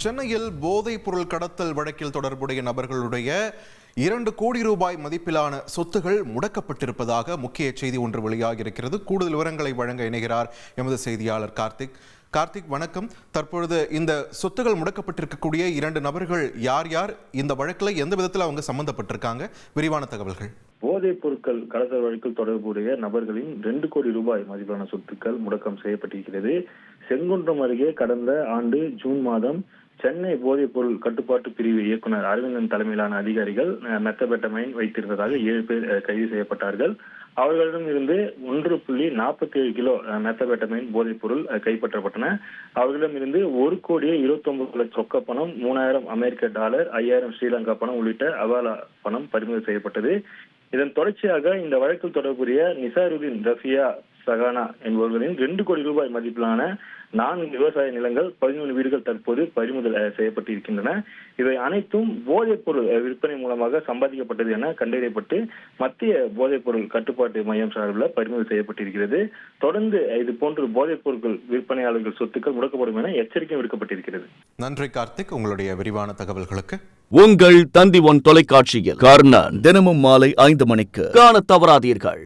சென்னையில் போதைப் பொருள் கடத்தல் வழக்கில் தொடர்புடைய நபர்களுடைய 2 கோடி ரூபாய் மதிப்பிலான சொத்துகள் முடக்கப்பட்டிருப்பதாக முக்கிய செய்தி ஒன்று வெளியாகியிருக்கிறது. கூடுதல் விவரங்களை வழங்க இணைகிறார் எமது செய்தியாளர் கார்த்திக். வணக்கம். தற்பொழுது இந்த சொத்துகள் முடக்கப்பட்டிருக்கக்கூடிய 2 நபர்கள் யார் யார், இந்த வழக்கில் எந்த விதத்தில் அவங்க சம்பந்தப்பட்டிருக்காங்க, விரிவான தகவல்கள். போதைப் பொருட்கள் கடத்தல் வழக்கில் தொடர்புடைய நபர்களின் 2 கோடி ரூபாய் மதிப்பிலான சொத்துக்கள் முடக்கம் செய்யப்பட்டிருக்கிறது. செங்குன்றம் அருகே கடந்த ஆண்டு ஜூன் மாதம் சென்னை போதைப் பொருள் கட்டுப்பாட்டு பிரிவு இயக்குனர் அரவிந்தன் தலைமையிலான அதிகாரிகள் மெத்தபெட்டமைன் வைத்திருந்ததாக 7 பேர் கைது செய்யப்பட்டார்கள். அவர்களிடம் இருந்து 1.47 கிலோ மெத்தபெட்டமைன் போதைப் பொருள் கைப்பற்றப்பட்டன. அவர்களிடம் இருந்து 1,29 லட்சம் ரொக்க பணம், 3000 அமெரிக்க டாலர், 5000 ஸ்ரீலங்கா பணம் உள்ளிட்ட அவாலா பணம் பறிமுதல் செய்யப்பட்டது. இதன் தொடர்ச்சியாக இந்த வழக்கில் தொடர்புடைய நிசாருதீன் ரஃபியா சகானா என்பவர்களின் 2 கோடி ரூபாய் மதிப்பிலான 4 விவசாய நிலங்கள், 11 வீடுகள் தற்போது பறிமுதல் செய்யப்பட்டிருக்கின்றன. இவை அனைத்தும் போதைப் பொருள் விற்பனை மூலமாக சம்பாதிக்கப்பட்டது என கண்டறியப்பட்டு மத்திய போதைப் பொருள் கட்டுப்பாட்டு மையம் சார்பில் பறிமுதல் செய்யப்பட்டிருக்கிறது. தொடர்ந்து இது போன்று போதைப் பொருட்கள் விற்பனையாளர்கள் சொத்துக்கள் முடக்கப்படும் என எச்சரிக்கை விடுக்கப்பட்டிருக்கிறது. நன்றி கார்த்திக், உங்களுடைய விரிவான தகவல்களுக்கு. உங்கள் தந்தி ஒன் தொலைக்காட்சியில் கர்ணன் தினமும் மாலை 5 மணிக்கு காண தவறாதீர்கள்.